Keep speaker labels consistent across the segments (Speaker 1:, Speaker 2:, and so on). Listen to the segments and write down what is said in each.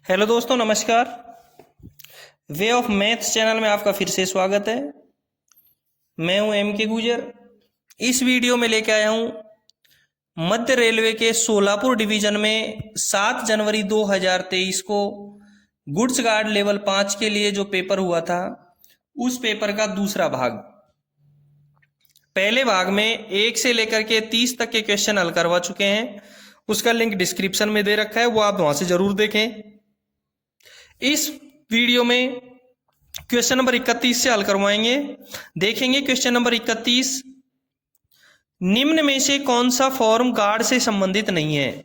Speaker 1: Hello दोस्तों, नमस्कार। Way of maths channel में आपका फिर से स्वागत है। मैं हूं एम के गुजर। इस वीडियो में लेके आया हूं मध्य रेलवे के सोलापुर डिवीजन में 7 जनवरी 2023 को गुड्स गार्ड लेवल 5 के लिए जो पेपर हुआ था उस पेपर का दूसरा भाग। पहले भाग में 1 से लेकर के 30 तक के क्वेश्चन हल करवा चुके हैं। उसका लिंक डिस्क्रिप्शन में दे रखा है, वो आप वहां से जरूर देखें। इस वीडियो में क्वेश्चन नंबर 31 से हल करवाएंगे। देखेंगे क्वेश्चन नंबर 31, निम्न में से कौन सा फॉर्म गार्ड से संबंधित नहीं है।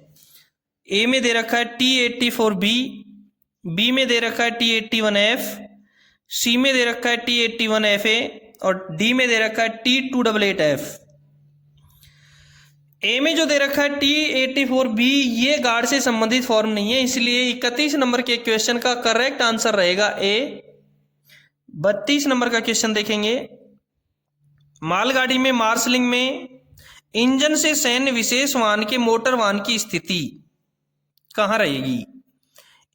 Speaker 1: ए में दे रखा है T84B, बी में दे रखा है T81F, सी में दे रखा है T81FA और डी में दे रखा है T288F। ए में जो दे रखा है T84B ये गार्ड से संबंधित फॉर्म नहीं है, इसलिए 31 नंबर के क्वेश्चन का करेक्ट आंसर रहेगा ए। 32 नंबर का क्वेश्चन देखेंगे, मालगाड़ी में मार्शलिंग में इंजन से सैन्य विशेष वाहन के मोटर वाहन की स्थिति कहां रहेगी।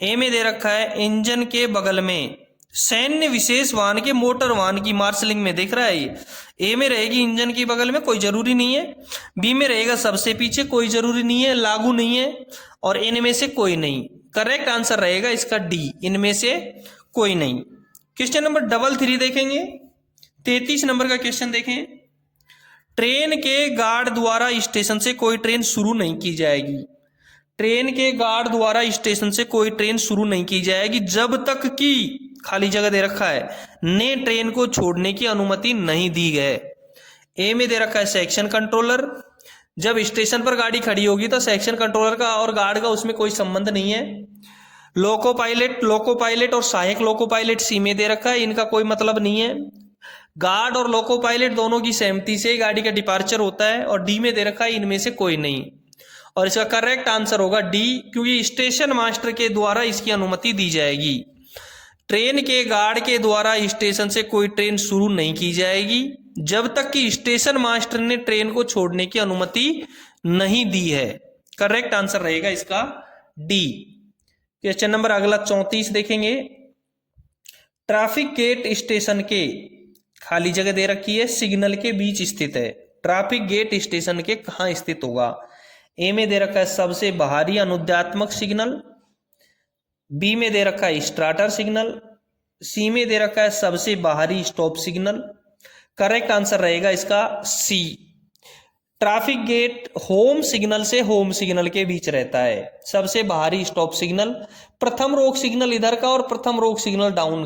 Speaker 1: ए में दे रखा है इंजन के बगल में, सैन्य विशेष वाहन के मोटर वाहन की मार्शलिंग में दिख रहा है ये। ए में रहेगी इंजन की बगल में, कोई जरूरी नहीं है। बी में रहेगा सबसे पीछे, कोई जरूरी नहीं है, लागू नहीं है। और इनमें से कोई नहीं। करेक्ट आंसर रहेगा इसका डी, इनमें से कोई नहीं। क्वेश्चन नंबर 33 देखेंगे। 33 नंबर का क्वेश्चन देखें, ट्रेन के गार्ड द्वारा स्टेशन से कोई ट्रेन शुरू नहीं की जाएगी। ट्रेन के गार्ड द्वारा स्टेशन से कोई ट्रेन शुरू नहीं की जाएगी जब तक कि खाली जगह दे रखा है ने ट्रेन को छोड़ने की अनुमति नहीं दी गई। ए में दे रखा है सेक्शन कंट्रोलर, जब स्टेशन पर गाड़ी खड़ी होगी तो सेक्शन कंट्रोलर का और गार्ड का उसमें कोई संबंध नहीं है। लोको पायलट और सहायक लोको पायलट सी में दे रखा है, इनका कोई मतलब नहीं है। गार्ड और लोको पायलट दोनों की सहमति से गाड़ी का डिपार्चर होता है। और डी में दे रखा है इनमें से कोई नहीं। और इसका करेक्ट आंसर होगा डी, क्योंकि स्टेशन मास्टर के द्वारा इसकी अनुमति दी जाएगी। ट्रेन के गार्ड के द्वारा स्टेशन से कोई ट्रेन शुरू नहीं की जाएगी जब तक कि स्टेशन मास्टर ने ट्रेन को छोड़ने की अनुमति नहीं दी है। करेक्ट आंसर रहेगा इसका डी। क्वेश्चन नंबर अगला 34 देखेंगे, ट्रैफिक गेट स्टेशन के खाली जगह दे रखी है सिग्नल के बीच स्थित है। ट्रैफिक गेट स्टेशन के कहां स्थित होगा। ए में दे रखा है सबसे बाहरी अनुज्ञात्मक सिग्नल, बी में दे रखा है स्टार्टर सिग्नल, सी में दे रखा है सबसे बाहरी स्टॉप सिग्नल। करेक्ट आंसर रहेगा इसका सी। ट्रैफिक गेट होम सिग्नल से होम सिग्नल के बीच रहता है। सबसे बाहरी स्टॉप सिग्नल, प्रथम रोक सिग्नल इधर का और प्रथम रोक सिग्नल डाउन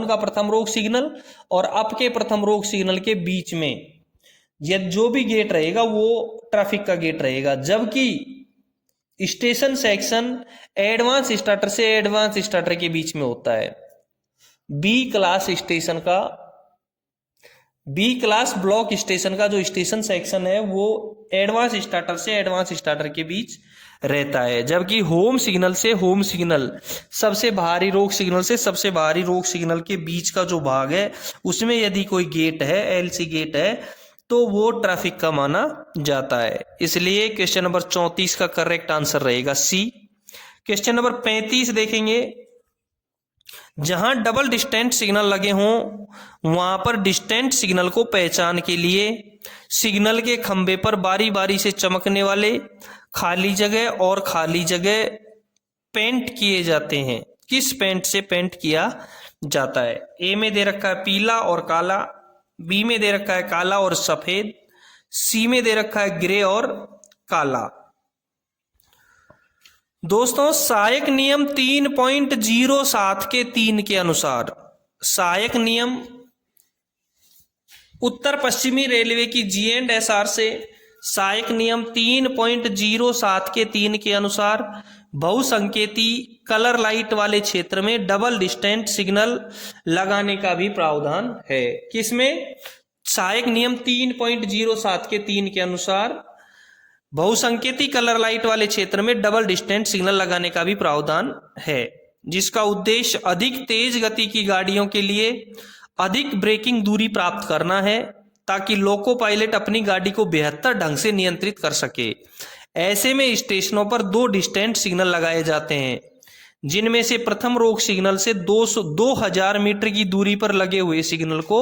Speaker 1: का प्रथम रोक सिग्नल और अप के प्रथम रोक सिग्नल के बीच में ये जो भी गेट रहेगा वो ट्रैफिक का गेट रहेगा। जबकि स्टेशन सेक्शन एडवांस स्टार्टर से एडवांस स्टार्टर के बीच में होता है। बी क्लास ब्लॉक स्टेशन का जो स्टेशन सेक्शन है वो एडवांस स्टार्टर से एडवांस स्टार्टर के बीच रहता है। जबकि होम सिग्नल से होम सिग्नल, सबसे बाहरी रोक सिग्नल से सबसे बाहरी रोक सिग्नल के बीच का जो भाग है उसमें यदि कोई गेट है, एलसी गेट है, तो वो ट्रैफिक का माना जाता है। इसलिए क्वेश्चन नंबर 34 का करेक्ट आंसर रहेगा सी। क्वेश्चन नंबर 35 देखेंगे, जहां डबल डिस्टेंट सिग्नल लगे हों वहां पर डिस्टेंट सिग्नल को पहचान के लिए सिग्नल के खंबे पर बारी बारी से चमकने वाले खाली जगह और खाली जगह पेंट किए जाते हैं। किस पेंट से पेंट किया जाता है। ए में दे रखा है पीला और काला, बी में दे रखा है काला और सफेद, सी में दे रखा है ग्रे और काला। दोस्तों, सहायक नियम 3.07 के 3 के अनुसार, सहायक नियम उत्तर पश्चिमी रेलवे की G&SR से सहायक नियम 3.07 के 3 के अनुसार बहुसंकेती कलर लाइट वाले क्षेत्र में डबल डिस्टेंट सिग्नल लगाने का भी प्रावधान है। किसमें। सहायक नियम 3.07 के 3 के अनुसार बहुसंकेती कलर लाइट वाले क्षेत्र में डबल डिस्टेंट सिग्नल लगाने का भी प्रावधान है, जिसका उद्देश्य अधिक तेज गति की गाड़ियों के लिए अधिक ब्रेकिंग दूरी प्राप्त करना है ताकि लोको पायलट अपनी गाड़ी को बेहतर ढंग से नियंत्रित कर सके। ऐसे में स्टेशनों पर 2 डिस्टेंट सिग्नल लगाए जाते हैं जिनमें से प्रथम रोक सिग्नल से 2000 मीटर की दूरी पर लगे हुए सिग्नल को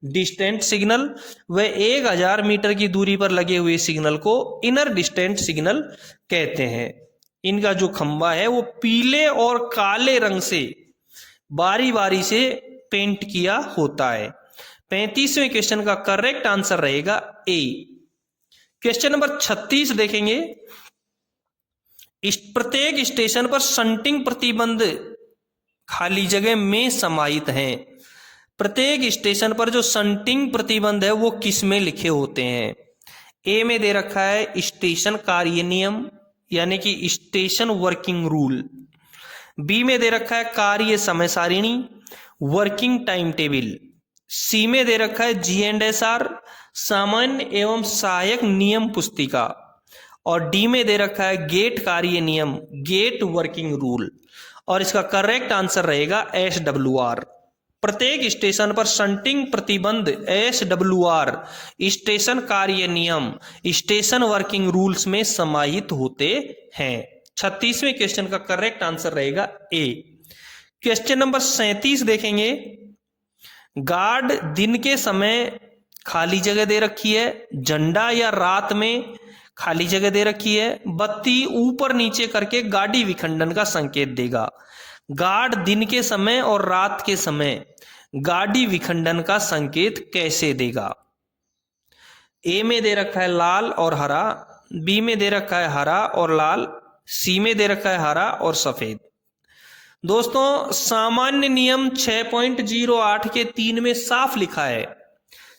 Speaker 1: डिस्टेंट सिग्नल व 1000 मीटर की दूरी पर लगे हुए सिग्नल को इनर डिस्टेंट सिग्नल कहते हैं। इनका जो खंभा है वो पीले और काले रंग से बारी बारी से पेंट किया होता है। 35वें क्वेश्चन का करेक्ट आंसर रहेगा ए। क्वेश्चन नंबर 36 देखेंगे। प्रत्येक स्टेशन पर शंटिंग प्रतिबंध खाली जगह में समाहित हैं। प्रत्येक स्टेशन पर जो शंटिंग प्रतिबंध है वो किस में लिखे होते हैं? ए में दे रखा है स्टेशन कार्य नियम यानी कि स्टेशन वर्किंग रूल। बी में दे रखा है कार्य समय सारिणी वर्किंग टाइम टेबल। सी में दे रखा है G&SR सामान्य एवं सहायक नियम पुस्तिका। और डी में दे रखा है गेट कार्य नियम गेट वर्किंग रूल। और इसका करेक्ट आंसर रहेगा SWR। प्रत्येक स्टेशन पर शंटिंग प्रतिबंध SWR स्टेशन कार्य नियम स्टेशन वर्किंग रूल्स में समाहित होते हैं। 36वें क्वेश्चन का करेक्ट आंसर रहेगा ए। क्वेश्चन नंबर 37 देखेंगे। गार्ड दिन के समय खाली जगह दे रखी है, झंडा या रात में खाली जगह दे रखी है, बत्ती ऊपर नीचे करके गाड़ी विखंडन का संकेत देगा। गार्ड दिन के समय और रात के समय गाड़ी विखंडन का संकेत कैसे देगा? ए में दे रखा है लाल और हरा, बी में दे रखा है हरा और लाल, सी में दे रखा है हरा और सफेद। दोस्तों सामान्य नियम 6.08 के 3 में साफ लिखा है।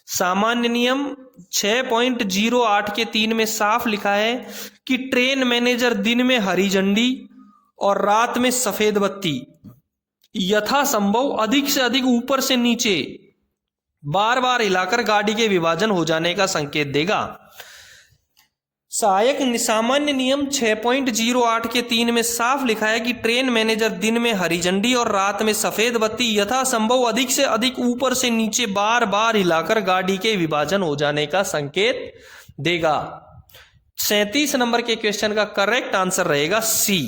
Speaker 1: सामान्य नियम 6.08 के 3 में साफ लिखा है कि ट्रेन मैनेजर दिन में हरी झंडी और रात में सफेद बत्ती यथासंभव अधिक से अधिक ऊपर से नीचे बार बार हिलाकर गाड़ी के विभाजन हो जाने का संकेत देगा। सामान्य नियम 6.08 के 3 में साफ लिखा है कि ट्रेन मैनेजर दिन में हरी झंडी और रात में सफेद बत्ती यथासंभव अधिक से अधिक ऊपर से नीचे बार बार हिलाकर गाड़ी के विभाजन हो जाने का संकेत देगा। 37 नंबर के क्वेश्चन का करेक्ट आंसर रहेगा सी।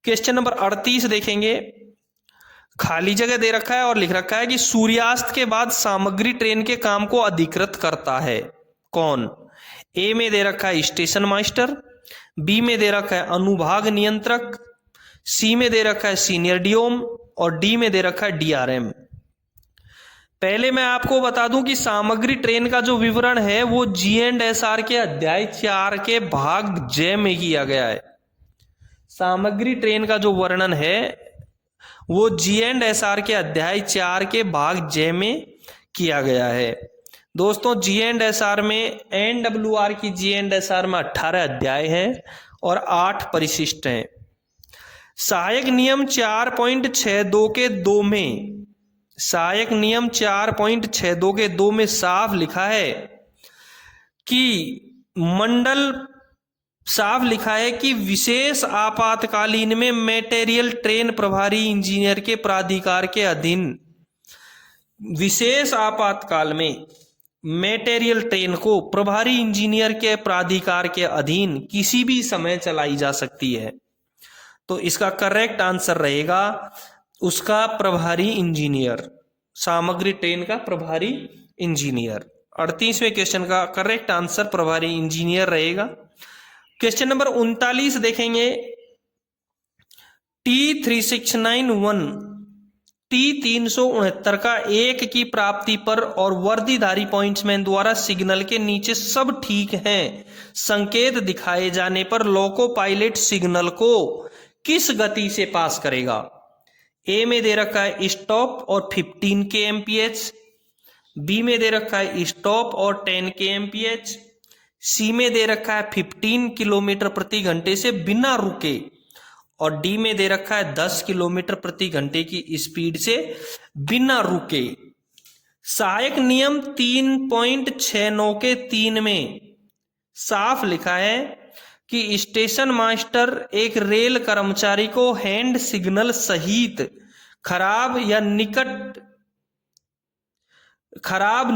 Speaker 1: क्वेश्चन नंबर 38 देखेंगे। खाली जगह दे रखा है और लिख रखा है कि सूर्यास्त के बाद सामग्री ट्रेन के काम को अधिकृत करता है। कौन? ए में दे रखा है स्टेशन मास्टर, बी में दे रखा है अनुभाग नियंत्रक, सी में दे रखा है सीनियर डीओम और डी में दे रखा है DRM। पहले मैं आपको बता दूं कि सामग्री ट्रेन का जो विवरण है वो G&SR के अध्याय 4 के भाग J में किया गया है। सामग्री ट्रेन का जो वर्णन है वो G&SR के अध्याय 4 के भाग J में किया गया है। दोस्तों G&SR में NWR की G&SR में 18 अध्याय हैं और 8 परिशिष्ट हैं। सहायक नियम 4.62 के 2 में सहायक नियम 4.62 के 2 में साफ लिखा है कि विशेष आपातकालीन में मटेरियल ट्रेन प्रभारी इंजीनियर के प्राधिकार के अधीन विशेष आपातकाल में मटेरियल ट्रेन को प्रभारी इंजीनियर के प्राधिकार के अधीन किसी भी समय चलाई जा सकती है। तो इसका करेक्ट आंसर रहेगा उसका प्रभारी इंजीनियर, सामग्री ट्रेन का प्रभारी इंजीनियर। 38वें क्वेश्चन का करेक्ट आंसर प्रभारी इंजीनियर रहेगा। क्वेश्चन नंबर 39 देखेंगे। T3691 T369 का 1 की प्राप्ति पर और वर्दीधारी पॉइंट्समैन द्वारा सिग्नल के नीचे सब ठीक है संकेत दिखाए जाने पर लोको पायलट सिग्नल को किस गति से पास करेगा? ए में दे रखा है स्टॉप और 15 kmph, बी में दे रखा है स्टॉप और 10 kmph, सी में दे रखा है 15 किलोमीटर प्रति घंटे से बिना रुके और डी में दे रखा है 10 किलोमीटर प्रति घंटे की स्पीड से बिना रुके। सहायक नियम 3.69 के 3 में साफ लिखा है कि स्टेशन मास्टर एक रेल कर्मचारी को हैंड सिग्नल सहित खराब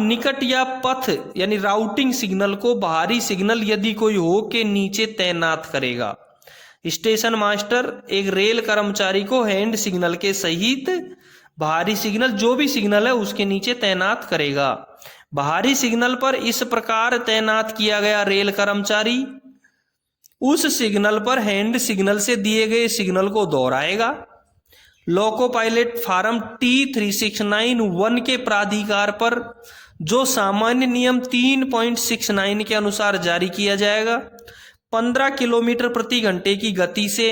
Speaker 1: निकट या पथ यानी राउटिंग सिग्नल को बाहरी सिग्नल यदि कोई हो के नीचे तैनात करेगा। स्टेशन मास्टर एक रेल कर्मचारी को हैंड सिग्नल के सहित बाहरी सिग्नल, जो भी सिग्नल है उसके नीचे तैनात करेगा। बाहरी सिग्नल पर इस प्रकार तैनात किया गया रेल कर्मचारी उस सिग्नल पर हैंड सिग्नल से दिए गए सिग्नल को दोहराएगा। लोको पायलट फॉर्म T3691 के प्राधिकार पर जो सामान्य नियम 3.69 के अनुसार जारी किया जाएगा, 15 किलोमीटर प्रति घंटे की गति से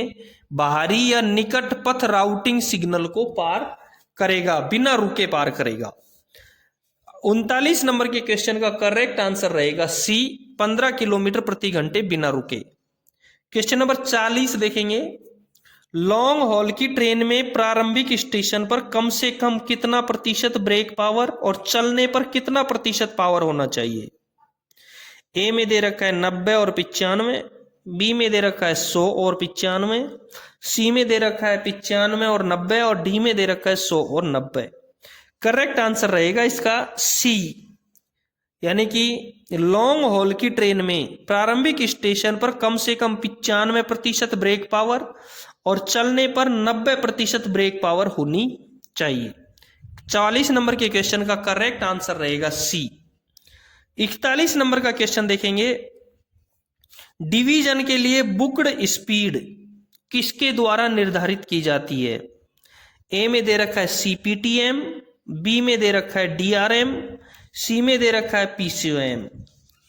Speaker 1: बाहरी या निकट पथ राउटिंग सिग्नल को पार करेगा, बिना रुके पार करेगा। 39 नंबर के क्वेश्चन का करेक्ट आंसर रहेगा सी, 15 किलोमीटर प्रति घंटे बिना रुके। क्वेश्चन नंबर 40 देखेंगे, लॉन्ग हॉल की ट्रेन में प्रारंभिक स्टेशन पर कम से कम कितना प्रतिशत ब्रेक पावर और चलने पर कितना प्रतिशत पावर होना चाहिए। ए में दे रखा है 90 और 95, बी में दे रखा है 100 और 95, सी में दे रखा है 95 और 90 और डी में दे रखा है 100 और 90। करेक्ट आंसर रहेगा इसका सी, यानी कि लॉन्ग हॉल की ट्रेन में प्रारंभिक स्टेशन पर कम से कम 95% ब्रेक पावर और चलने पर 90% ब्रेक पावर होनी चाहिए। 44 नंबर के क्वेश्चन का करेक्ट आंसर रहेगा सी। 41 नंबर का क्वेश्चन देखेंगे, डिवीजन के लिए बुक्ड स्पीड किसके द्वारा निर्धारित की जाती है। ए में दे रखा है CPTM, बी में दे रखा है DRM, सी में दे रखा है PCOM।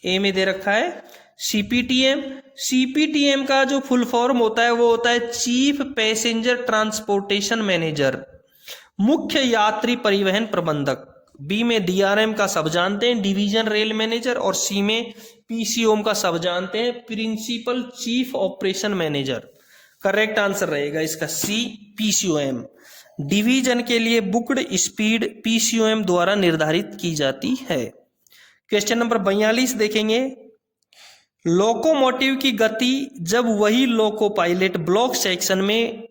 Speaker 1: ए में दे रखा है CPTM। CPTM का जो फुल फॉर्म होता है वो होता है चीफ पैसेंजर ट्रांसपोर्टेशन मैनेजर, मुख्य यात्री परिवहन प्रबंधक। बी में DRM का सब जानते हैं, डिवीजन रेल मैनेजर, और सी में PCOM का सब जानते हैं, principal chief operation manager. Correct answer रहेगा इसका सी, PCOM। डिवीजन के लिए बुक्ड स्पीड PCOM द्वारा निर्धारित की जाती है। क्वेश्चन नंबर 42 देखेंगे, लोकोमोटिव की गति जब वही लोको पायलट ब्लॉक सेक्शन में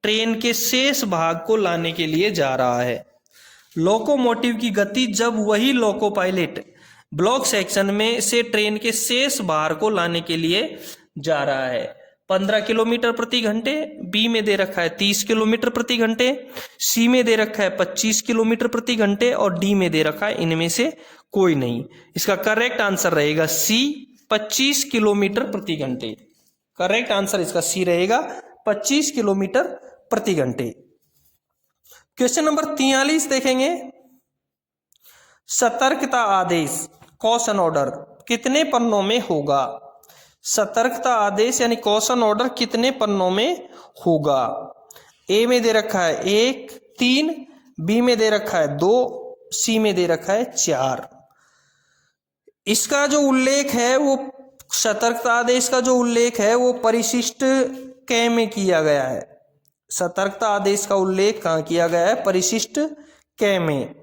Speaker 1: ट्रेन के शेष भाग को लाने के लिए जा रहा है। लोकोमोटिव की गति जब वही लोको पायलट ब्लॉक सेक्शन में से ट्रेन के शेष भार को लाने के लिए जा रहा है। 15 किलोमीटर प्रति घंटे, बी में दे रखा है 30 किलोमीटर प्रति घंटे, सी में दे रखा है 25 किलोमीटर प्रति घंटे और डी में दे रखा है इनमें से कोई नहीं। इसका करेक्ट आंसर रहेगा सी, 25 किलोमीटर प्रति घंटे। करेक्ट आंसर इसका सी रहेगा, 25 किलोमीटर प्रति घंटे। क्वेश्चन नंबर 43 देखेंगे, सतर्कता आदेश कॉशन ऑर्डर कितने पन्नों में होगा। सतर्कता आदेश यानी कॉशन ऑर्डर कितने पन्नों में होगा। ए में दे रखा है 1, 3, बी में दे रखा है 2, सी में दे रखा है 4। इसका जो उल्लेख है वो सतर्कता आदेश का जो उल्लेख है वो परिशिष्ट क में किया गया है। सतर्कता आदेश का उल्लेख कहाँ किया गया है, परिशिष्ट क में।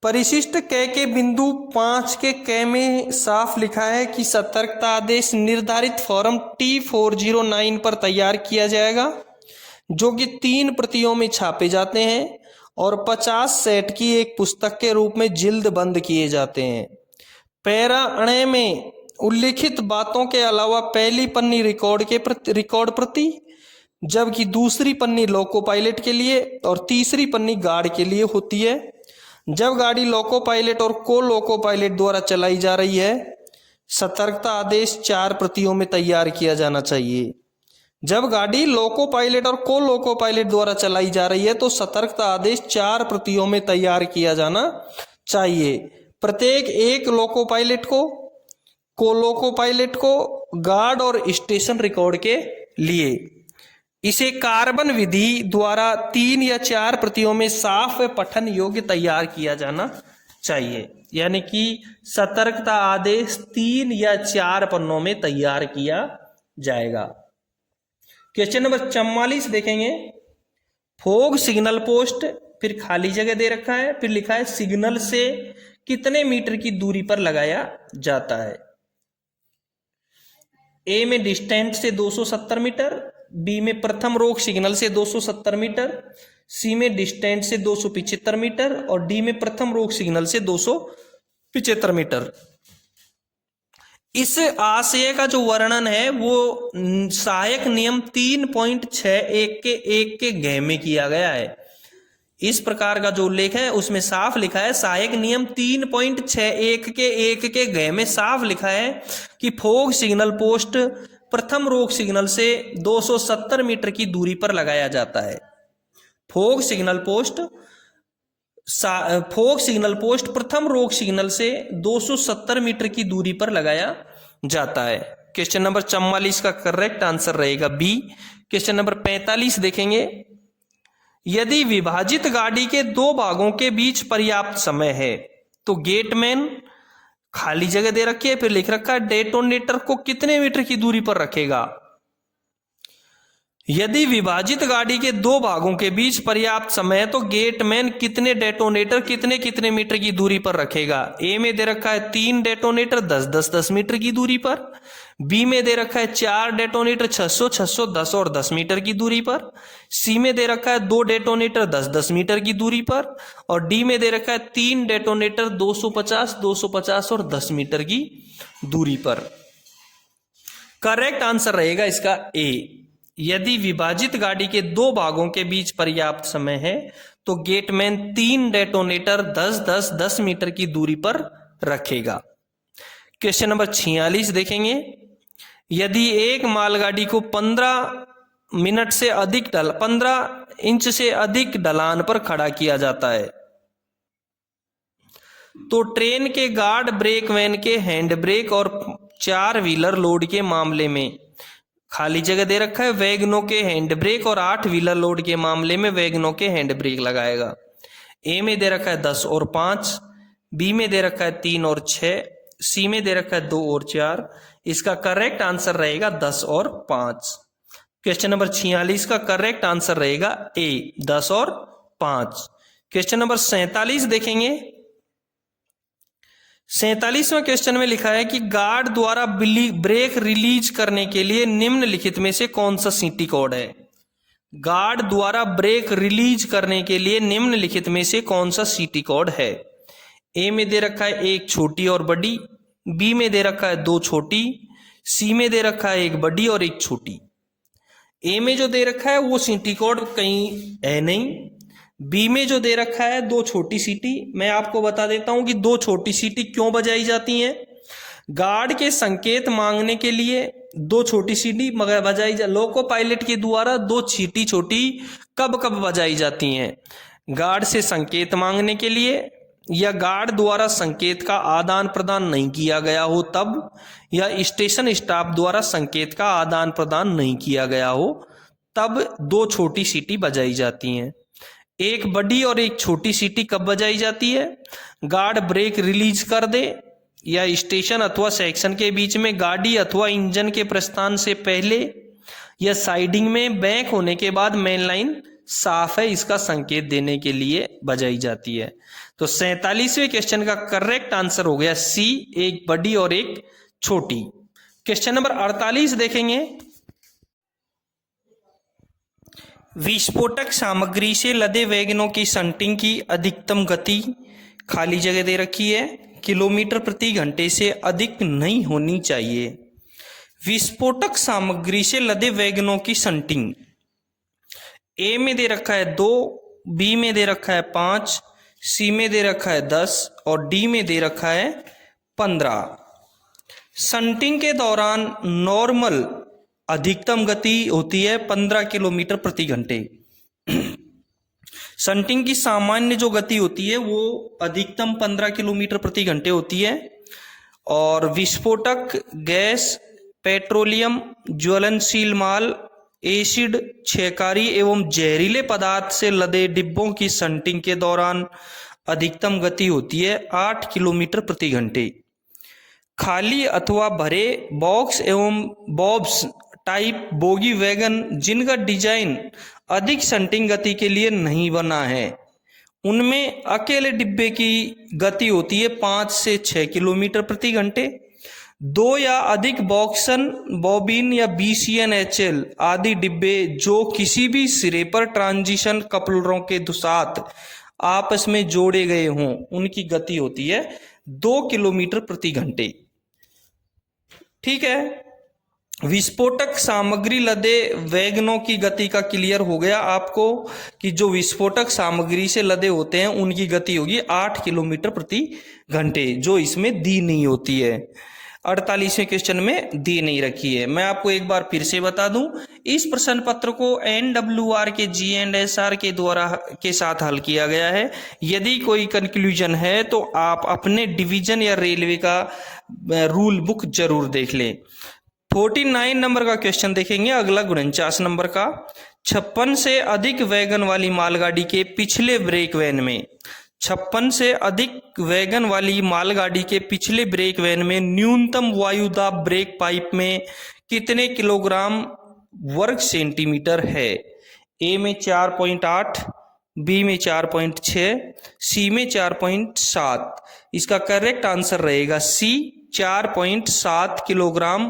Speaker 1: परिशिष्ट क के बिंदु 5 के क में साफ लिखा है कि सतर्कता आदेश निर्धारित फॉर्म T409 पर तैयार किया जाएगा, जो कि 3 प्रतियों में छापे जाते हैं और 50 सेट की एक पुस्तक के रूप में जिल्द बंद किए जाते हैं। पैरा अणे में उल्लिखित बातों के अलावा पहली पन्नी रिकॉर्ड प्रति, जबकि दूसरी पन्नी लोको पायलट के लिए और तीसरी पन्नी गार्ड के लिए होती है। जब गाड़ी लोको पायलट और को लोको पायलट द्वारा चलाई जा रही है, सतर्कता आदेश 4 प्रतियों में तैयार किया जाना चाहिए। जब गाड़ी लोको पायलट और को लोको पायलट द्वारा चलाई जा रही है तो सतर्कता आदेश 4 प्रतियों में तैयार किया जाना चाहिए। प्रत्येक एक लोको पायलट को लोको पायलट को, गार्ड और स्टेशन रिकॉर्ड के लिए। इसे कार्बन विधि द्वारा 3 या 4 प्रतियों में साफ व पठन योग्य तैयार किया जाना चाहिए। यानी कि सतर्कता आदेश 3 या 4 पन्नों में तैयार किया जाएगा। क्वेश्चन नंबर 44 देखेंगे, फोग सिग्नल पोस्ट, फिर खाली जगह दे रखा है, फिर लिखा है सिग्नल से कितने मीटर की दूरी पर लगाया जाता है। ए में डिस्टेंस से 270 मीटर, बी में प्रथम रोक सिग्नल से 270 मीटर, सी में डिस्टेंस से 275 मीटर और डी में प्रथम रोक सिग्नल से 275 मीटर। इस आशय का जो वर्णन है वो सहायक नियम 3.61 के 1 के घ में किया गया है। इस प्रकार का जो उल्लेख है उसमें साफ लिखा है, सहायक नियम 3.61 के 1 के घ में साफ लिखा है कि फोग सिग्नल पोस्ट प्रथम रोक सिग्नल से 270 मीटर की दूरी पर लगाया जाता है। फोग सिग्नल पोस्ट प्रथम रोक सिग्नल से 270 मीटर की दूरी पर लगाया जाता है। क्वेश्चन नंबर 44 का करेक्ट आंसर रहेगा बी। क्वेश्चन नंबर 45 देखेंगे, यदि विभाजित गाड़ी के दो भागों के बीच पर्याप्त समय है तो गेटमैन खाली जगह दे रखी है, फिर लिख रखा है डेटोनेटर को कितने मीटर की दूरी पर रखेगा। यदि विभाजित गाड़ी के दो भागों के बीच पर्याप्त समय है तो गेटमैन कितने डेटोनेटर कितने कितने मीटर की दूरी पर रखेगा। ए में दे रखा है 3 डेटोनेटर 10 मीटर की दूरी पर, बी में दे रखा है 4 डेटोनेटर 600 10 और 10 मीटर की दूरी पर, सी में दे रखा है 2 डेटोनेटर 10 मीटर की दूरी पर, और डी में दे रखा है 3 डेटोनेटर 250 और 10 मीटर की दूरी पर। करेक्ट आंसर रहेगा इसका ए। यदि विभाजित गाड़ी के दो भागों के बीच पर्याप्त समय है तो गेटमैन 3 डेटोनेटर 10 मीटर की दूरी पर रखेगा। क्वेश्चन नंबर 46 देखेंगे, यदि एक मालगाड़ी को 15 इंच से अधिक ढलान पर खड़ा किया जाता है तो ट्रेन के गार्ड ब्रेक वैन के हैंड ब्रेक और 4 व्हीलर लोड के मामले में खाली जगह दे रखा है वैगनों के हैंड ब्रेक और 8 व्हीलर लोड के मामले में वैगनों के हैंड ब्रेक लगाएगा। ए में दे रखा है 10 और 5, बी में दे रखा है 3 और 6, सी में दे रखा है 2 और 4। इसका करेक्ट आंसर रहेगा 10 और 5। क्वेश्चन नंबर 46 का करेक्ट आंसर रहेगा ए 10 और 5। क्वेश्चन नंबर 47 देखेंगे, 47वें क्वेश्चन में लिखा है कि गार्ड द्वारा ब्रेक रिलीज करने के लिए निम्नलिखित में से कौन सा सीटी कोड है। गार्ड द्वारा ब्रेक रिलीज करने के लिए निम्नलिखित में से कौन सा सीटी कोड है। ए में दे रखा है 1 छोटी और बड़ी, बी में दे रखा है 2 छोटी, सी में दे रखा है 1 बड़ी और 1 छोटी। ए में जो दे रखा है वो सीटी कोड कहीं है नहीं। बी में जो दे रखा है 2 छोटी सीटी, मैं आपको बता देता हूं कि 2 छोटी सीटी क्यों बजाई जाती हैं। गार्ड के संकेत मांगने के लिए 2 छोटी सीटी बजाई लोको पायलट के द्वारा 2 सीटी छोटी कब कब बजाई जाती हैं। गार्ड से संकेत मांगने के लिए, या गार्ड द्वारा संकेत का आदान प्रदान नहीं किया गया हो तब, या स्टेशन स्टाफ द्वारा संकेत का आदान प्रदान नहीं किया गया हो तब 2 छोटी सीटी बजाई जाती हैं। 1 बड़ी और 1 छोटी सीटी कब बजाई जाती है। गार्ड ब्रेक रिलीज कर दे या स्टेशन अथवा सेक्शन के बीच में गाड़ी अथवा इंजन के प्रस्थान से पहले, या साइडिंग में बैंक होने के बाद मेन लाइन साफ है इसका संकेत देने के लिए बजाई जाती है। तो 47वें क्वेश्चन का करेक्ट आंसर हो गया सी 1 बड़ी और 1 छोटी। क्वेश्चन नंबर 48 देखेंगे, विस्फोटक सामग्री से लदे वैगनों की शंटिंग की अधिकतम गति खाली जगह दे रखी है किलोमीटर प्रति घंटे से अधिक नहीं होनी चाहिए। विस्फोटक सामग्री से लदे वैगनों की शंटिंग ए में दे रखा है 2, बी में दे रखा है 5, सी में दे रखा है 10 और डी में दे रखा है 15। शंटिंग के दौरान नॉर्मल अधिकतम गति होती है 15 किलोमीटर प्रति घंटे। शंटिंग की सामान्य जो गति होती है वो अधिकतम 15 किलोमीटर प्रति घंटे होती है। और विस्फोटक गैस, पेट्रोलियम, ज्वलनशील माल, एसिड, क्षयकारी एवं जहरीले पदार्थ से लदे डिब्बों की शंटिंग के दौरान अधिकतम गति होती है 8 किलोमीटर प्रति घंटे। खाली अथवा भरे बॉक्स एवं बॉब्स टाइप बोगी वैगन जिनका डिजाइन अधिक शंटिंग गति के लिए नहीं बना है, उनमें अकेले डिब्बे की गति होती है 5 से 6 किलोमीटर प्रति घंटे। 2 या अधिक बॉक्सन, बॉबिन या BCNHL आदि डिब्बे जो किसी भी सिरे पर ट्रांजिशन कपलरों के साथ आपस में जोड़े गए हों, उनकी गति होती है 2 किलोमीटर प्रति घंटे। ठीक है। विस्फोटक सामग्री लदे वैगनों की गति का क्लियर हो गया आपको कि जो विस्फोटक सामग्री से लदे होते हैं उनकी गति होगी 8 किलोमीटर प्रति घंटे, जो इसमें दी नहीं होती है। 48वें क्वेश्चन में दी नहीं रखी है। मैं आपको एक बार फिर से बता दूं, इस प्रश्न पत्र को NWR के GNSR के द्वारा के साथ हल किया गया है। यदि कोई कंक्लूजन है तो आप अपने डिवीजन या रेलवे का रूल बुक जरूर देख लें। 49 नंबर का क्वेश्चन देखेंगे अगला 49 नंबर का। 56 से अधिक वैगन वाली मालगाड़ी के पिछले ब्रेक वैन में 56 से अधिक वैगन वाली मालगाड़ी के पिछले ब्रेक वैन में न्यूनतम वायुदाब ब्रेक पाइप में कितने किलोग्राम वर्ग सेंटीमीटर है? ए में 4.8, बी में 4.6, सी में 4.7। इसका करेक्ट आंसर रहेगा सी, 4.7 किलोग्राम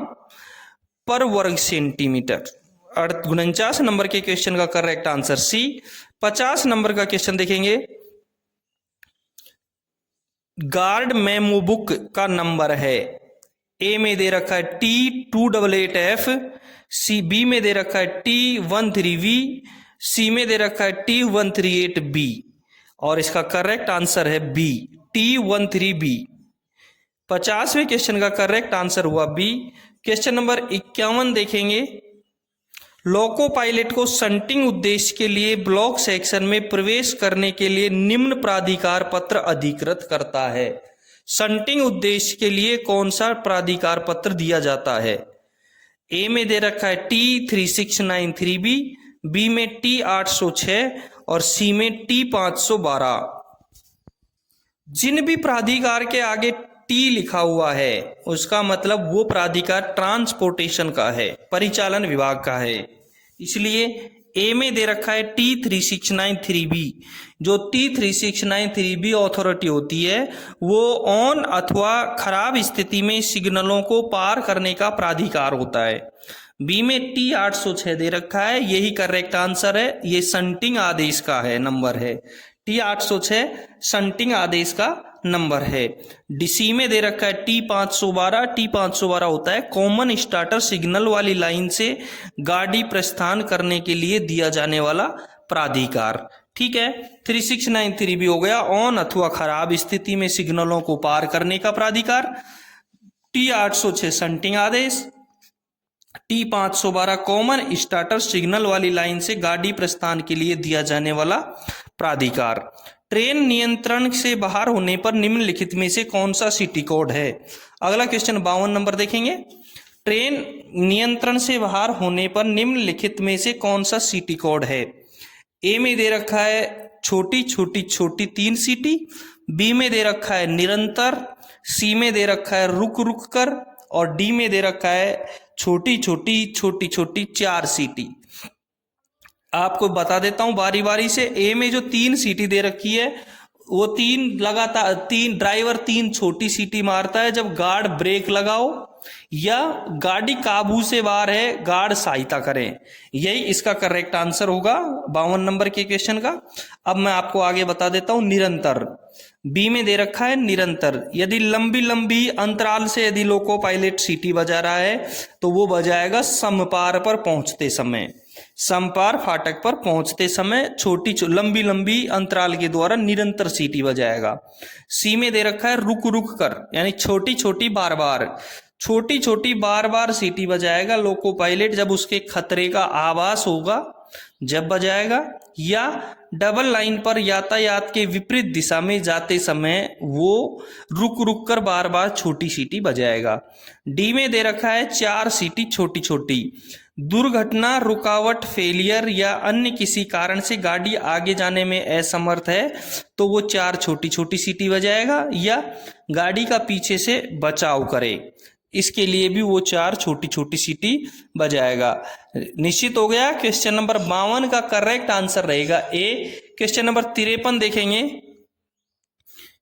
Speaker 1: पर वर्ग सेंटीमीटर। 49 नंबर के क्वेश्चन का करेक्ट आंसर सी। 50 नंबर का क्वेश्चन देखेंगे। गार्ड मेमो बुक का नंबर है, ए में दे रखा है T288F, सी बी में दे रखा है T13V, सी में दे रखा है T138B और इसका करेक्ट आंसर है बी, T13B। 50वें क्वेश्चन का करेक्ट आंसर हुआ बी। क्वेश्चन नंबर 51 देखेंगे। लोको पायलट को शंटिंग उद्देश्य के लिए ब्लॉक सेक्शन में प्रवेश करने के लिए निम्न प्राधिकार पत्र अधिकृत करता है। शंटिंग उद्देश्य के लिए कौन सा प्राधिकार पत्र दिया जाता है? ए में दे रखा है T3693B, बी में T806 और सी में T512। जिन भी प्राधिकार के आगे टी लिखा हुआ है उसका मतलब वो प्राधिकार ट्रांसपोर्टेशन का है, परिचालन विभाग का है। इसलिए ए में दे रखा है T3693B। जो T3693B अथॉरिटी होती है वो ऑन अथवा खराब स्थिति में सिग्नलों को पार करने का प्राधिकार होता है। बी में T806 दे रखा है, यही करेक्ट आंसर है। ये शंटिंग आदेश का है नंबर है, T806 शंटिंग आदेश का नंबर है। डीसी में दे रखा है T512। T512 होता है कॉमन स्टार्टर सिग्नल वाली लाइन से गाड़ी प्रस्थान करने के लिए दिया जाने वाला प्राधिकार। ठीक है, 3693 हो गया ऑन अथवा खराब स्थिति में सिग्नलों को पार करने का प्राधिकार। T806 शंटिंग आदेश, T512 कॉमन स्टार्टर सिग्नल वाली लाइन से गाड़ी प्रस्थान के लिए दिया जाने वाला प्राधिकार। ट्रेन नियंत्रण से बाहर होने पर निम्नलिखित में से कौन सा सिटी कोड है? अगला क्वेश्चन 52 नंबर देखेंगे। ट्रेन नियंत्रण से बाहर होने पर निम्नलिखित में से कौन सा सिटी कोड है? ए में दे रखा है छोटी छोटी छोटी 3 सीटी, बी में दे रखा है निरंतर, सी में दे रखा है रुक रुक कर और डी में दे रखा है छोटी छोटी छोटी छोटी 4 सीटी। आपको बता देता हूं बारी बारी से। ए में जो 3 सीटी दे रखी है वो 3 लगातार 3 ड्राइवर 3 छोटी सीटी मारता है जब गार्ड ब्रेक लगाओ या गाड़ी काबू से बाहर है गार्ड सहायता करें। यही इसका करेक्ट आंसर होगा 52 नंबर के क्वेश्चन का। अब मैं आपको आगे बता देता हूं निरंतर। बी में दे रखा है निरंतर। यदि लंबी लंबी अंतराल से यदि लोको पायलट सीटी बजा रहा है तो वो बजाएगा समपार पर पहुंचते समय, समपार फाटक पर पहुंचते समय छोटी लंबी लंबी अंतराल के द्वारा निरंतर सीटी बजाएगा। सी में दे रखा है रुक रुक कर, यानी छोटी छोटी बार बार, छोटी छोटी बार बार सीटी बजाएगा लोको पायलट जब उसके खतरे का आभास होगा जब बजाएगा, या डबल लाइन पर यातायात के विपरीत दिशा में जाते समय वो रुक रुक कर बार बार छोटी सीटी बजाएगा। डी में दे रखा है 4 सीटी छोटी छोटी। दुर्घटना, रुकावट, फेलियर या अन्य किसी कारण से गाड़ी आगे जाने में असमर्थ है तो वो 4 छोटी छोटी सीटी बजाएगा, या गाड़ी का पीछे से बचाव करे इसके लिए भी वो 4 छोटी छोटी सीटी बजाएगा। निश्चित हो गया। क्वेश्चन नंबर 52 का करेक्ट आंसर रहेगा ए। क्वेश्चन नंबर 53 देखेंगे।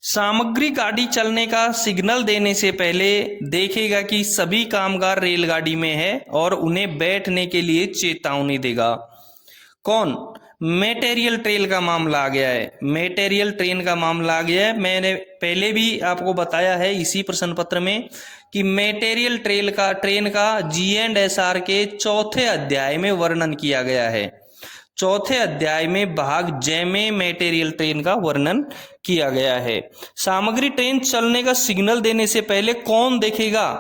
Speaker 1: सामग्री गाड़ी चलने का सिग्नल देने से पहले देखेगा कि सभी कामगार रेलगाड़ी में है और उन्हें बैठने के लिए चेतावनी देगा। कौन? मेटेरियल ट्रेन का मामला आ गया है, मेटेरियल ट्रेन का मामला आ गया है। मैंने पहले भी आपको बताया है इसी प्रश्न पत्र में कि मेटेरियल ट्रेन का G&SR के चौथे अध्याय में वर्णन किया गया है। चौथे अध्याय में भाग ज में मेटेरियल ट्रेन का वर्णन किया गया है। सामग्री ट्रेन चलने का सिग्नल देने से पहले कौन देखेगा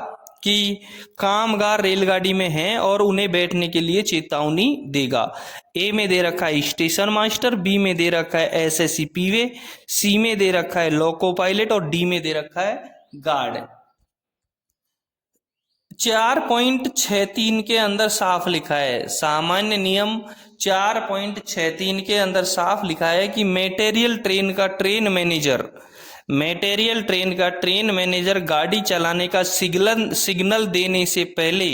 Speaker 1: कि कामगार रेलगाड़ी में हैं और उन्हें बैठने के लिए चेतावनी देगा? ए में दे रखा है स्टेशन मास्टर, बी में दे रखा है SSC पीवे, सी में दे रखा है लोको पायलट और डी में दे रखा है गार्ड। 4.63 के अंदर साफ लिखा है, सामान्य नियम 4.63 के अंदर साफ लिखा है कि मेटेरियल ट्रेन का ट्रेन मैनेजर गाड़ी चलाने का सिग्नल देने से पहले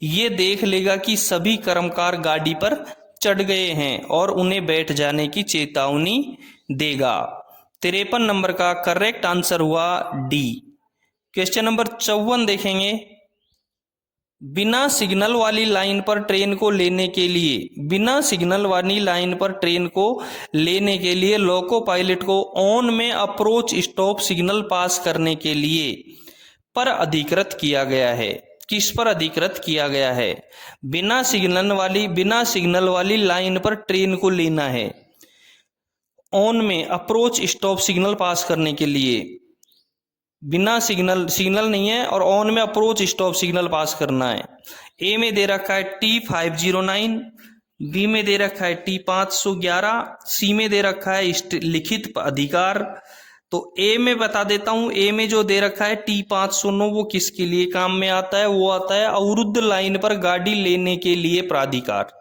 Speaker 1: ये देख लेगा कि सभी कर्मकार गाड़ी पर चढ़ गए हैं और उन्हें बैठ जाने की चेतावनी देगा। 53 नंबर का करेक्ट आंसर हुआ डी। क्वेश्चन नंबर 54 देखेंगे। बिना सिग्नल वाली लाइन पर ट्रेन को लेने के लिए लोको पायलट को ऑन में अप्रोच स्टॉप सिग्नल पास करने के लिए पर अधिकृत किया गया है। किस पर अधिकृत किया गया है? बिना सिग्नल वाली लाइन पर ट्रेन को लेना है, ऑन में अप्रोच स्टॉप सिग्नल पास करने के लिए। बिना सिग्नल नहीं है और ऑन में अप्रोच स्टॉप सिग्नल पास करना है। ए में दे रखा है T509, बी में दे रखा है T511, सी में दे रखा है लिखित अधिकार। तो ए में बता देता हूं, ए में जो दे रखा है T509 वो किसके लिए काम में आता है? वो आता है अवरुद्ध लाइन पर गाड़ी लेने के लिए प्राधिकार।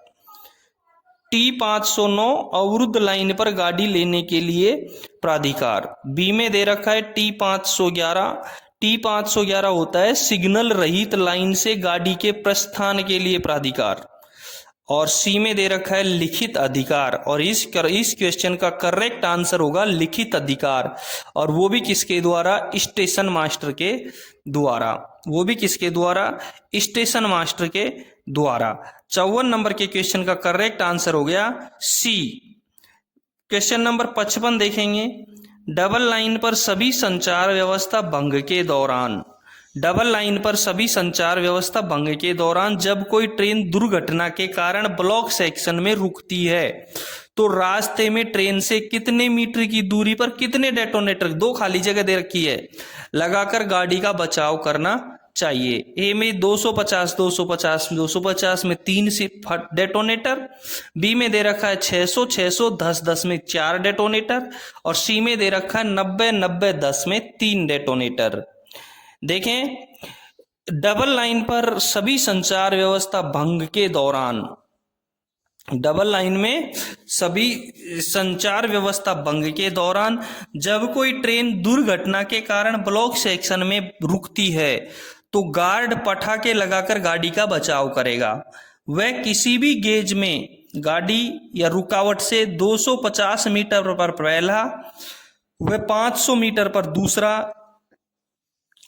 Speaker 1: T509 अवरुद्ध लाइन पर गाड़ी लेने के लिए प्राधिकार। बी में दे रखा है T511 होता है सिग्नल रहित लाइन से गाड़ी के प्रस्थान के लिए प्राधिकार। और सी में दे रखा है लिखित अधिकार। और इस क्वेश्चन का करेक्ट आंसर होगा लिखित अधिकार, और वो भी किसके द्वारा? स्टेशन मास्टर के द्वारा। वो भी किसके द्वारा? स्टेशन मास्टर के द्वारा। 54 नंबर के क्वेश्चन का करेक्ट आंसर हो गया सी। क्वेश्चन नंबर 55 देखेंगे। डबल लाइन पर सभी संचार व्यवस्था भंग के दौरान जब कोई ट्रेन दुर्घटना के कारण ब्लॉक सेक्शन में रुकती है तो रास्ते में ट्रेन से कितने मीटर की दूरी पर कितने डेटोनेटर, 2 खाली जगह दे रखी है, लगाकर गाड़ी का बचाव करना चाहिए? ए में 250 में 3 से डेटोनेटर, बी में दे रखा है 600 10 में 4 डेटोनेटर और सी में दे रखा है 90 10 में 3 डेटोनेटर। देखें, डबल लाइन पर सभी संचार व्यवस्था भंग के दौरान, डबल लाइन में सभी संचार व्यवस्था भंग के दौरान जब कोई ट्रेन दुर्घटना के कारण ब्लॉक सेक्शन में रुकती है तो गार्ड पटाखे लगाकर गाड़ी का बचाव करेगा। वह किसी भी गेज में गाड़ी या रुकावट से 250 मीटर पर पहला, वह 500 मीटर पर दूसरा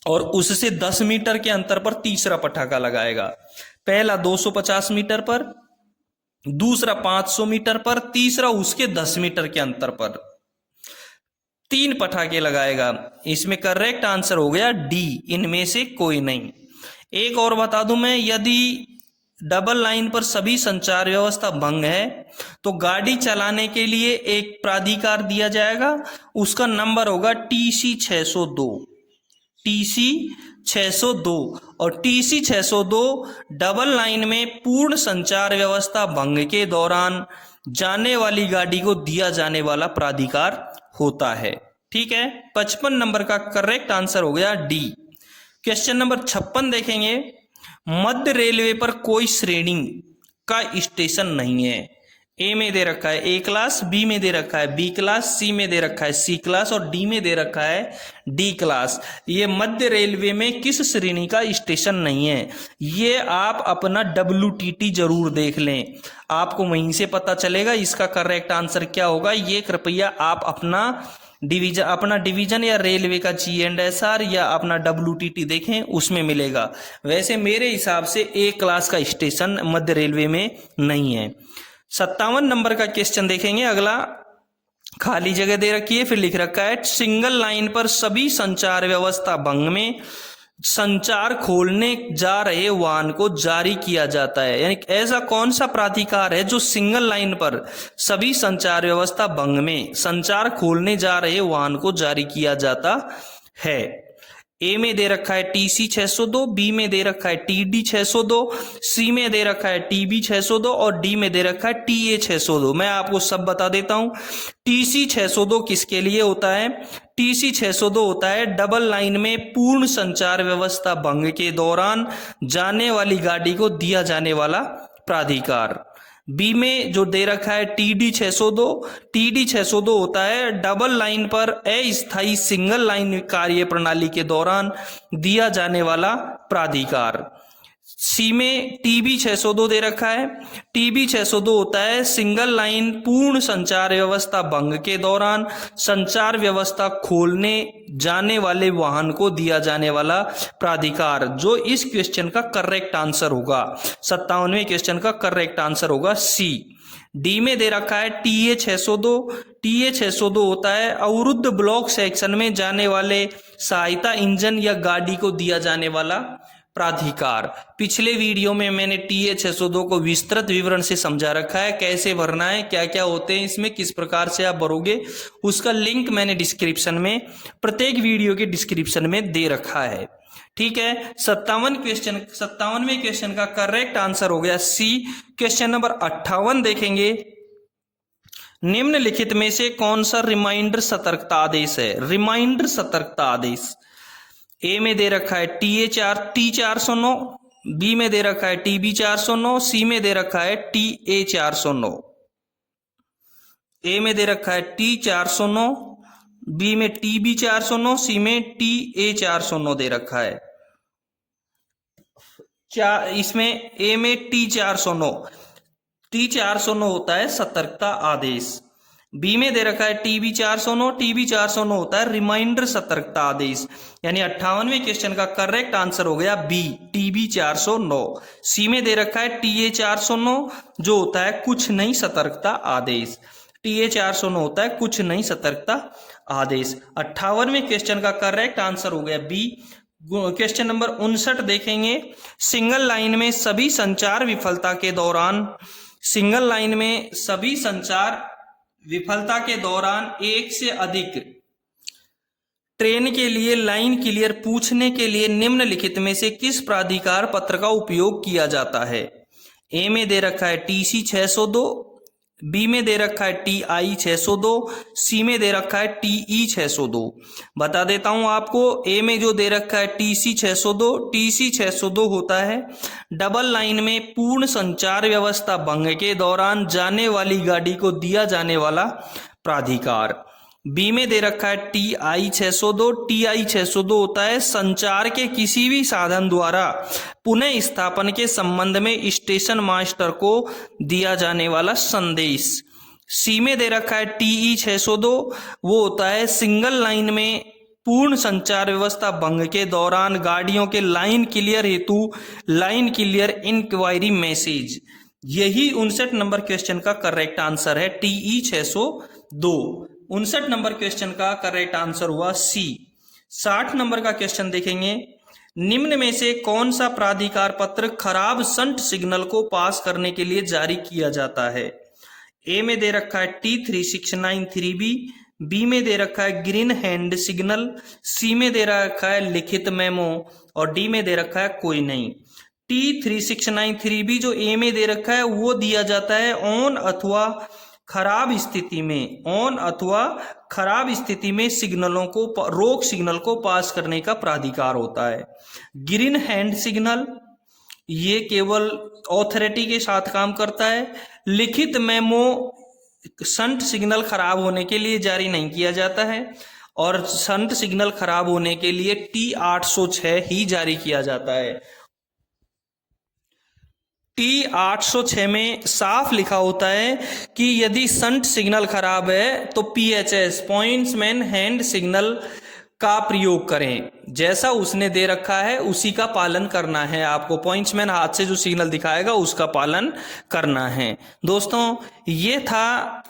Speaker 1: और उससे 10 मीटर के अंतर पर तीसरा पटाखा लगाएगा। पहला 250 मीटर पर, दूसरा 500 मीटर पर, तीसरा उसके 10 मीटर के अंतर पर 3 पटाखे लगाएगा। इसमें करेक्ट आंसर हो गया डी, इनमें से कोई नहीं। एक और बता दूं मैं, यदि डबल लाइन पर सभी संचार व्यवस्था भंग है तो गाड़ी चलाने के लिए एक प्राधिकार दिया जाएगा, उसका नंबर होगा TC 602 और TC 602 डबल लाइन में पूर्ण संचार व्यवस्था भंग के दौरान जाने वाली गाड़ी को दिया जाने वाला प्राधिकार होता है। ठीक है, 55 नंबर का करेक्ट आंसर हो गया डी। क्वेश्चन नंबर 56 देखेंगे। मध्य रेलवे पर कोई श्रेणी का स्टेशन नहीं है। ए में दे रखा है A क्लास, बी में दे रखा है B क्लास, सी में दे रखा है C क्लास और डी में दे रखा है D क्लास। ये मध्य रेलवे में किस श्रेणी का स्टेशन नहीं है? ये आप अपना WTT जरूर देख लें, आपको वहीं से पता चलेगा इसका करेक्ट आंसर क्या होगा। ये कृपया आप अपना डिवीजन या रेलवे का G&SR या अपना WTT देखें, उसमें मिलेगा। वैसे मेरे हिसाब से A क्लास का स्टेशन मध्य रेलवे में नहीं है। 57 नंबर का क्वेश्चन देखेंगे। अगला खाली जगह दे रखी है, फिर लिख रखा है सिंगल लाइन पर सभी संचार व्यवस्था भंग में संचार खोलने जा रहे वाहन को जारी किया जाता है। यानी ऐसा कौन सा प्राधिकार है जो सिंगल लाइन पर सभी संचार व्यवस्था भंग में संचार खोलने जा रहे वाहन को जारी किया जाता है। ए में दे रखा है टीसी 602, बी में दे रखा है टीडी 602, सी में दे रखा है टीबी 602 और डी में दे रखा है टीए 602। मैं आपको सब बता देता हूं। टीसी 602 किसके लिए होता है? टीसी 602 होता है डबल लाइन में पूर्ण संचार व्यवस्था भंग के दौरान जाने वाली गाड़ी को दिया जाने वाला प्राधिकार। बी में जो दे रखा है टीडी 602, टीडी 602 होता है डबल लाइन पर अस्थायी सिंगल लाइन कार्य प्रणाली के दौरान दिया जाने वाला प्राधिकार। सी में टीबी 602 दे रखा है, टीबी 602 होता है सिंगल लाइन पूर्ण संचार व्यवस्था भंग के दौरान संचार व्यवस्था खोलने जाने वाले वाहन को दिया जाने वाला प्राधिकार। जो इस क्वेश्चन का करेक्ट आंसर होगा, 57वें क्वेश्चन का करेक्ट आंसर होगा सी। डी में दे रखा है टीए 602, टीए 602 होता है अवरुद्ध ब्लॉक सेक्शन में जाने वाले सहायता इंजन या गाड़ी को दिया जाने वाला प्राधिकार। पिछले वीडियो में मैंने टीए 602 को विस्तृत विवरण से समझा रखा है, कैसे भरना है, क्या क्या होते हैं इसमें, किस प्रकार से आप भरोगे, उसका लिंक मैंने डिस्क्रिप्शन में, प्रत्येक वीडियो के डिस्क्रिप्शन में दे रखा है। ठीक है, 57वें क्वेश्चन का करेक्ट आंसर हो गया सी। क्वेश्चन नंबर 58 देखेंगे। निम्नलिखित में से कौन सा रिमाइंडर सतर्कता आदेश है? रिमाइंडर सतर्कता आदेश ए में दे रखा है T409, बी में दे रखा है TB 409, सी में दे रखा है TA 409। ए में दे रखा है T 409, बी में TB 409, सी में TA 409 दे रखा है। इसमें ए में T 409 होता है सतर्कता आदेश। बी में दे रखा है TB 409 होता है रिमाइंडर सतर्कता आदेश। यानी 58वें क्वेश्चन का करेक्ट आंसर हो गया बी, TB 409। सी में दे रखा है TA 409 जो होता है कुछ नहीं सतर्कता आदेश। TA 409 होता है कुछ नहीं सतर्कता आदेश। 58वें क्वेश्चन का करेक्ट आंसर हो गया बी। क्वेश्चन नंबर 59 देखेंगे। सिंगल लाइन में सभी संचार विफलता के दौरान, सिंगल लाइन में सभी संचार विफलता के दौरान एक से अधिक ट्रेन के लिए लाइन क्लियर पूछने के लिए निम्नलिखित में से किस प्राधिकार पत्र का उपयोग किया जाता है? ए में दे रखा है TC 602, बी में दे रखा है TI 602, सी में दे रखा है TE 602। बता देता हूं आपको, ए में जो दे रखा है TC 602 होता है डबल लाइन में पूर्ण संचार व्यवस्था भंग के दौरान जाने वाली गाड़ी को दिया जाने वाला प्राधिकार। बी में दे रखा है TI 602 होता है संचार के किसी भी साधन द्वारा पुनः स्थापन के संबंध में स्टेशन मास्टर को दिया जाने वाला संदेश। सी में दे रखा है TE 602, वो होता है सिंगल लाइन में पूर्ण संचार व्यवस्था भंग के दौरान गाड़ियों के लाइन क्लियर हेतु लाइन क्लियर इंक्वायरी मैसेज। यही 59 नंबर क्वेश्चन का करेक्ट आंसर है TE 602। 59 नंबर क्वेश्चन का करेक्ट आंसर हुआ सी। 60 नंबर का क्वेश्चन देखेंगे। निम्न में से कौन सा प्राधिकार पत्र खराब शंट सिग्नल को पास करने के लिए जारी किया जाता है? ए में दे रखा है T3693B, बी में दे रखा है ग्रीन हैंड सिग्नल, सी में दे रखा है लिखित मेमो और डी में दे रखा है कोई नहीं। T3693B जो ए में दे रखा है वो दिया जाता है ऑन अथवा खराब स्थिति में सिग्नलों को रोक सिग्नल को पास करने का प्राधिकार होता है। ग्रीन हैंड सिग्नल ये केवल ऑथोरिटी के साथ काम करता है। लिखित मेमो शंट सिग्नल खराब होने के लिए जारी नहीं किया जाता है और शंट सिग्नल खराब होने के लिए T806 ही जारी किया जाता है। T806 में साफ लिखा होता है कि यदि शंट सिग्नल खराब है तो PHS पॉइंट्समैन हैंड सिग्नल का प्रयोग करें। जैसा उसने दे रखा है उसी का पालन करना है आपको। पॉइंट्समैन हाथ से जो सिग्नल दिखाएगा उसका पालन करना है। दोस्तों ये था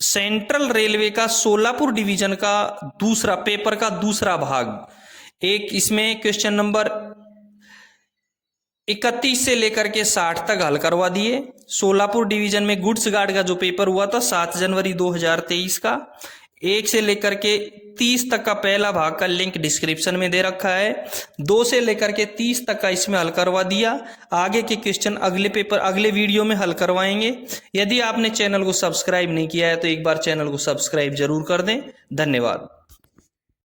Speaker 1: सेंट्रल रेलवे का सोलापुर डिवीजन का दूसरा पेपर का दूसरा भाग। एक इसमें क्वेश्चन नंबर 31 से लेकर के 60 तक हल करवा दिए। सोलापुर डिवीजन में गुड्स गार्ड का जो पेपर हुआ था 7 जनवरी 2023 का, 1 से लेकर के 30 तक का पहला भाग का लिंक डिस्क्रिप्शन में दे रखा है। 2 से लेकर के 30 तक का इसमें हल करवा दिया। आगे के क्वेश्चन अगले वीडियो में हल करवाएंगे। यदि आपने चैनल को सब्सक्राइब नहीं किया है तो एक बार चैनल को सब्सक्राइब जरूर कर दें। धन्यवाद।